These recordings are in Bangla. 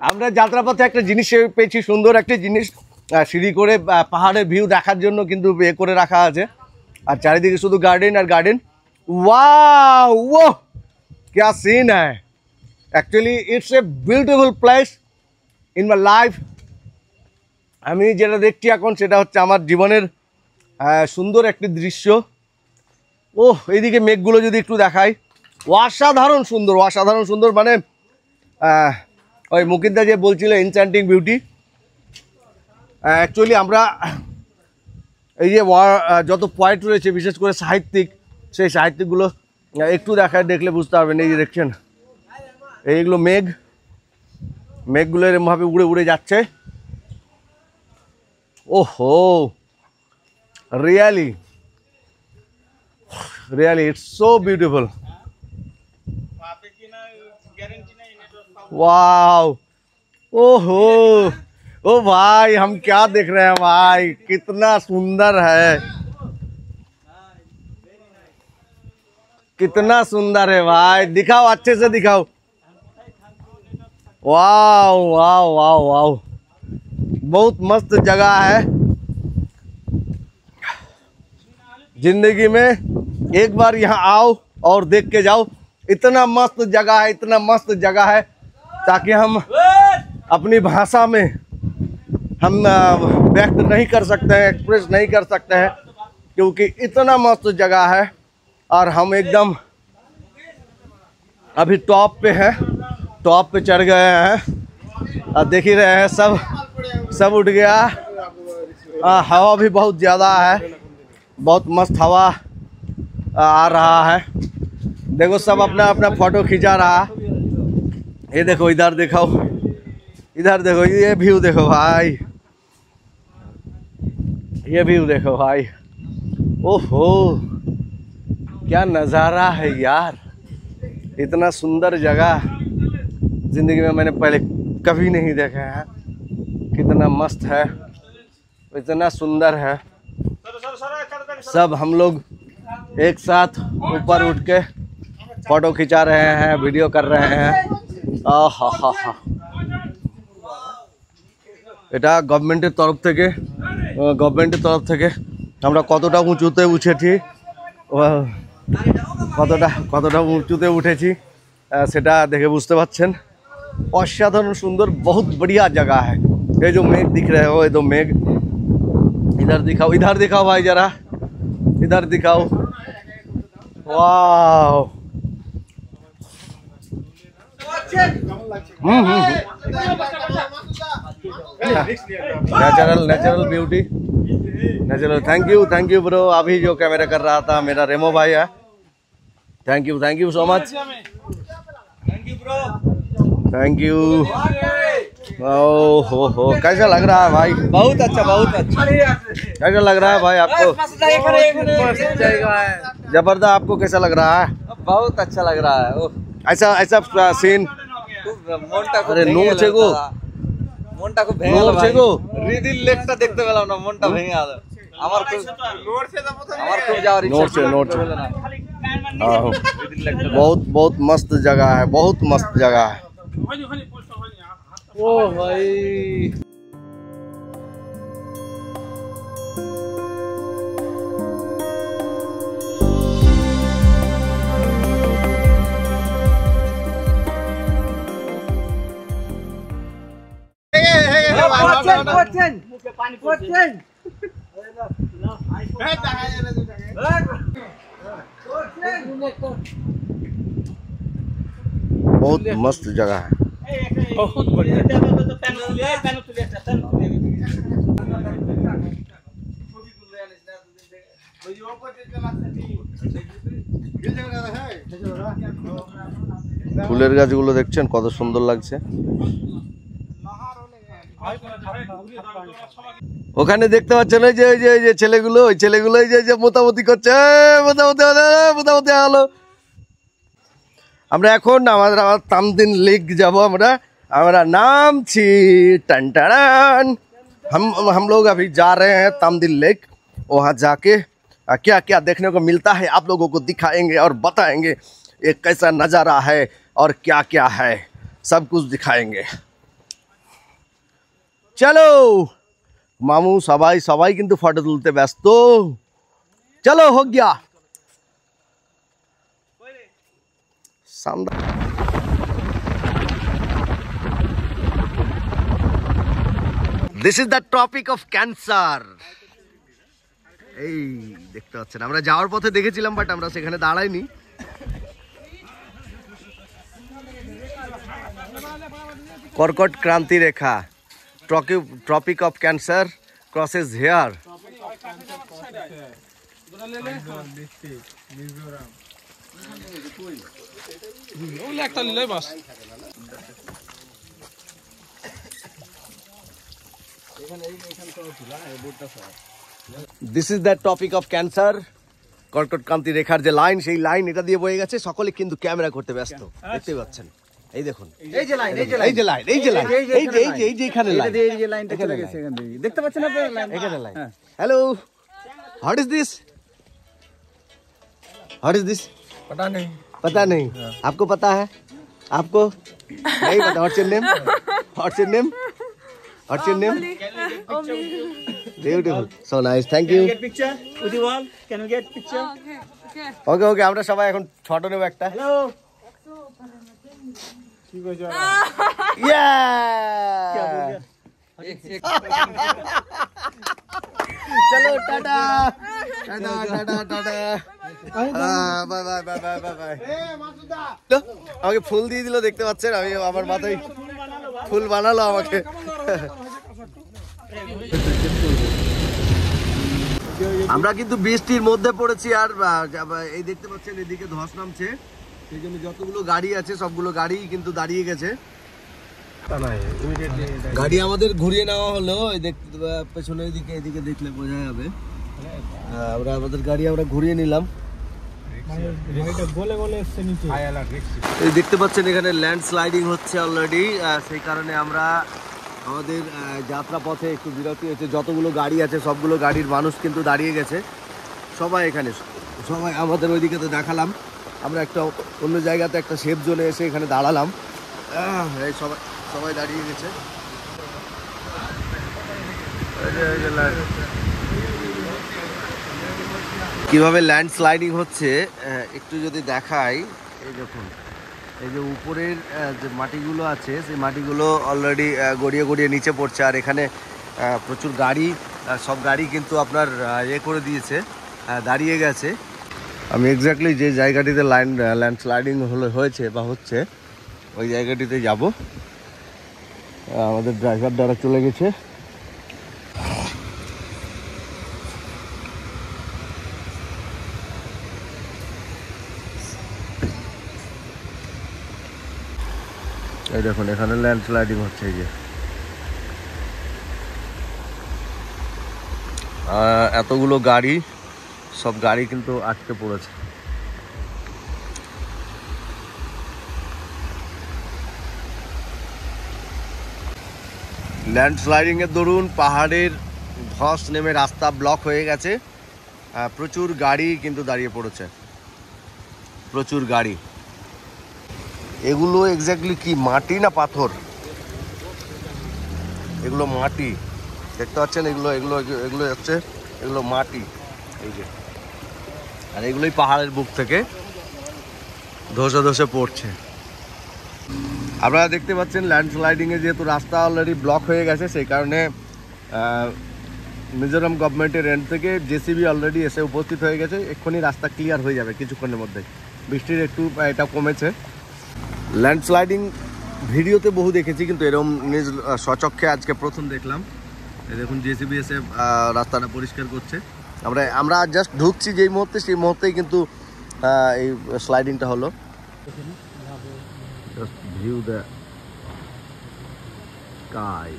আমরা যাত্রাপথে একটা জিনিস পেয়েছি, সুন্দর একটা জিনিস, সিঁড়ি করে পাহাড়ের ভিউ দেখার জন্য কিন্তু এ করে রাখা আছে। আর চারিদিকে শুধু গার্ডেন আর গার্ডেন। वाओ वो क्या सीन है। Actually it's a beautiful place in my life. আমি যেটা দেখছি এখন সেটা হচ্ছে আমার জীবনের সুন্দর একটি দৃশ্য। ও এইদিকে মেঘগুলো যদি একটু দেখাই, অসাধারণ সুন্দর, অসাধারণ সুন্দর। মানে ওই মুকিতদা যে বলছিল এনচ্যান্টিং বিউটি। অ্যাকচুয়ালি আমরা এই যে যত পয়েন্ট রয়েছে, বিশেষ করে সাহিত্যিক, সেই সাহিত্যিকগুলো একটু দেখায়, দেখলে বুঝতে পারবেন। এই যে দেখছেন এইগুলো মেঘগুলো এরমভাবে উড়ে উড়ে যাচ্ছে। ওহো, really it's so beautiful. Wow, ओहो, ओ भाई हम क्या देख रहे हैं भाई, कितना सुंदर है, कितना सुंदर है भाई। दिखाओ, अच्छे से दिखाओ। वाओ वाओ वाओ वाओ, बहुत मस्त जगह है। जिंदगी में एक बार यहाँ आओ और देख के जाओ। इतना मस्त जगह है, इतना मस्त जगह है, ताकि हम अपनी भाषा में हम व्यक्त नहीं कर सकते हैं, एक्सप्रेस नहीं कर सकते हैं, क्योंकि इतना मस्त जगह है। और हम एकदम अभी टॉप पे हैं, टॉप पे चढ़ गए हैं। और देख ही रहे हैं, सब उठ गया। हवा भी बहुत ज़्यादा है, बहुत मस्त हवा आ रहा है। देखो सब अपना अपना फोटो खिंचा रहा। ये देखो, इधर दिखाओ, इधर देखो, ये व्यू देखो भाई, ये व्यू देखो भाई। ओहो, क्या नज़ारा है यार। इतना सुंदर जगह ज़िंदगी में मैंने पहले कभी नहीं देखा है। कितना मस्त है, इतना सुंदर है। सब हम लोग एक साथ ऊपर उठ के फोटो खिंचा रहे हैं, वीडियो कर रहे हैं। आहा हा हा, এটা গভর্নমেন্টের তরফ থেকে আমরা কতটা উঁচুতে উঠেছি, কতটা উঁচুতে উঠেছি সেটা দেখে বুঝতে পারছেন। অসাধারণ সুন্দর, बहुत बढ़िया जगह है। ये जो मेघ दिख रहे हो, ये दो मेघ, इधर दिखाओ भाई जरा, इधर दिखाओ। वाह, natural beauty, natural. Thank you bro. अभी जो कैमरा कर रहा था मेरा रेमो भाई है। Thank you so much. Thank you. हो, कैसा लग रहा है भाई? बहुत अच्छा, बहुत अच्छा। कैसा लग रहा है भाई आपको? जबरदस्त। आपको कैसा लग रहा है? बहुत अच्छा लग रहा है। ऐसा सीन। अरे नूर छेगो, মনটা খুব ভেঙে গেল ভাই। রিদিল লেকটা দেখতে পেলাম না, মনটা ভেঙে গেল আমার। খুব যাওয়ার ইচ্ছা। नोट से बहुत मस्त जगह है, बहुत मस्त जगह है। ओ भाई, बहुत मस्त जगह है, बहुत बढ़िया। ফুলের গাছগুলো দেখছেন কত সুন্দর লাগছে। ওখানে দেখতে পাচ্ছেন ওই যে ছেলেগুলো, ওই ছেলেগুলো যে মোটামুটি করছে, মোটামুটি হলো। আমরা এখন আমার তামদিন লেক যাব। আমরা নামছি, टन हम लोग अभी जा रहे हैं तामदिन लेक। वहाँ जाके क्या क्या देखने को मिलता है आप लोगों को दिखाएंगे और बताएंगे ये कैसा नज़ारा है और क्या क्या है, सब कुछ दिखाएंगे। চলো মামু সবাই সবাই কিন্তু ফটো তুলতে ব্যস্ত। চলো हो गया this is the topic of cancer. এই দেখতে পাচ্ছেন আমরা যাওয়ার পথে দেখেছিলাম, বাট আমরা সেখানে দাঁড়াইনি। কর্কট ক্রান্তি রেখা, tropic of cancer crosses here. This is the topic of cancer. কর্কট ক্রান্তি রেখার যে লাইন, সেই লাইন এটা দিয়ে বয়ে গেছে। সকলে কিন্তু ক্যামেরা করতে ব্যস্ত, দেখতে পাচ্ছেন। এই দেখুন, এই যে লাইন, এই যে লাইন, এই যে লাইন, এই যে এই যে এখানে লাইন, এই যে লাইনটা চলে গেছে এখান থেকে, দেখতে পাচ্ছেন আপনারা লাইন, এখানে line. Hello, what is this? What is this? पता नहीं आपको पता है? आपको नहीं पता? What's your name? What's your name? What's your name? Beautiful, so nice, thank you. Get picture with you all. Can we get picture? ওকে ওকে, আমরা সবাই এখন ফটো নেব একটা। Hello. ইয়া चलो Tata Tata Tata Tata, bye bye bye bye bye bye. আমাকে ফুল দিয়ে দিল, দেখতে পাচ্ছেন। আমি আমার মাথায় ফুল বানালো আমাকে। আমরা কিন্তু বৃষ্টির মধ্যে পড়েছি, আর এই দেখতে পাচ্ছেন এদিকে ধস নামছে, সেই জন্য যতগুলো গাড়ি আছে সবগুলো গাড়ি কিন্তু দাঁড়িয়ে গেছে। গাড়ি আমাদের ঘুরিয়ে নেওয়া হলো, এই দেখতে পেছনের দিকে, এদিকে দেখলে বোঝা যাবে। আমরা আমাদের গাড়ি আমরা ঘুরিয়ে নিলাম। এই দেখতে পাচ্ছেন এখানে ল্যান্ড স্লাইডিং হচ্ছে অলরেডি, সেই কারণে আমরা আমাদের যাত্রা পথে একটু বিরতি হয়েছে। যতগুলো গাড়ি আছে সবগুলো গাড়ির মানুষ কিন্তু দাঁড়িয়ে গেছে, সবাই এখানে, সবাই আমাদের ওইদিকে তো দেখালাম। আমরা একটা অন্য জায়গাতে একটা সেফ জোনে এসে এখানে দাঁড়ালাম। এই সবাই সবাই দাঁড়িয়ে গেছে। কিভাবে ল্যান্ড স্লাইডিং হচ্ছে একটু যদি দেখাই, এই দেখুন, এই যে উপরের যে মাটিগুলো আছে, সেই মাটিগুলো অলরেডি গড়িয়ে গড়িয়ে নিচে পড়ছে। আর এখানে প্রচুর গাড়ি, সব গাড়ি কিন্তু আপনার করে দিয়েছে, দাঁড়িয়ে গেছে। আমি এক্স্যাক্টলি যে জায়গাটিতে ল্যান্ড স্লাইডিং হয়েছে বা হচ্ছে, ওই জায়গাটিতে যাব। আমাদের ড্রাইভার দ্বারা চলে গেছে। এই দেখুন এখানে ল্যান্ড স্লাইডিং হচ্ছে। এই যে এতগুলো গাড়ি, সব গাড়ি কিন্তু আটকে পড়েছে। ল্যান্ড স্লাইডিং এর দরুন পাহাড়ের ধস নেমে রাস্তা ব্লক হয়ে গেছে। প্রচুর গাড়ি কিন্তু দাঁড়িয়ে পড়েছে, প্রচুর গাড়ি। এগুলো এক্স্যাক্টলি কি মাটি না পাথর? এগুলো মাটি, দেখতে পাচ্ছেন। এগুলো এগুলো এগুলো হচ্ছে, এগুলো মাটি, এই যে। আর এগুলোই পাহাড়ের বুক থেকে ধসে ধসে পড়ছে। আপনারা দেখতে পাচ্ছেন ল্যান্ডস্লাইডিংয়ে যেহেতু রাস্তা অলরেডি ব্লক হয়ে গেছে, সেই কারণে মিজোরাম গভর্নমেন্টের এন্ড থেকে জেসিবি অলরেডি এসে উপস্থিত হয়ে গেছে। এক্ষুনি রাস্তা ক্লিয়ার হয়ে যাবে কিছুক্ষণের মধ্যে। বৃষ্টির একটু এটা কমেছে। ল্যান্ডস্লাইডিং ভিডিওতে বহু দেখেছি, কিন্তু এরকম নিজ স্বচক্ষে আজকে প্রথম দেখলাম। এই দেখুন জেসিবি এসে রাস্তাটা পরিষ্কার করছে। আমরা জাস্ট ঢুকছি যেই মুহূর্তে, সেই মুহূর্তেই কিন্তু এই স্লাইডিংটা হলো। Just view the sky.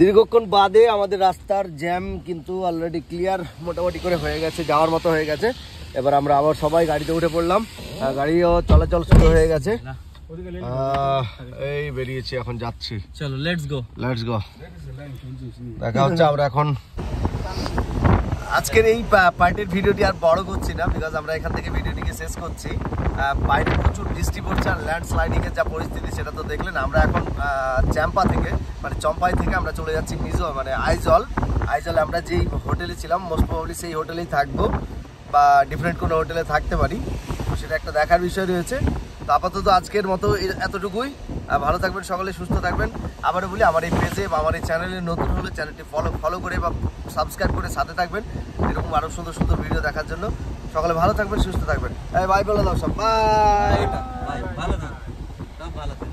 দীর্ঘক্ষণ বাদে আমাদের রাস্তার জ্যাম কিন্তু অলরেডি ক্লিয়ার মোটামুটি করে হয়ে গেছে, যাওয়ার মতো হয়ে গেছে। এবার আমরা আবার সবাই গাড়িতে উঠে পড়লাম, গাড়িও চলাচল শুরু হয়ে গেছে। এই বেরিয়েছি, এখন যাচ্ছি। চলো লেটস গো। দেখা হচ্ছে আমরা এখন। আজকের এই পার্টির ভিডিওটি আর বড় করছি না, বিকজ আমরা এখান থেকে ভিডিওটিকে শেষ করছি। বাইরে প্রচুর বৃষ্টি পড়ছে আর ল্যান্ডস্লাইডিং এর যা পরিস্থিতি সেটা তো দেখলেন। আমরা এখন চ্যাম্পা থেকে মানে চম্পাই থেকে আমরা চলে যাচ্ছি আইজলে। আমরা যেই হোটেলে ছিলাম মোস্ট প্রবাবলি সেই হোটেলেই থাকবো বা ডিফারেন্ট কোনো হোটেলে থাকতে পারি, সেটা একটা দেখার বিষয় রয়েছে। তো আপাতত আজকের মতো এতটুকুই। ভালো থাকবেন সকলে, সুস্থ থাকবেন। আবারও বলি, আমার এই পেজে বা আমার এই চ্যানেলে নতুন হলে চ্যানেলটি ফলো করে বা সাবস্ক্রাইব করে সাথে থাকবেন এরকম আরও সুন্দর সুন্দর ভিডিও দেখার জন্য। সকলে ভালো থাকবেন, সুস্থ থাকবেন। বাই বলে দাও সব, বাই। ভালো থাকো, সব ভালো থাকো।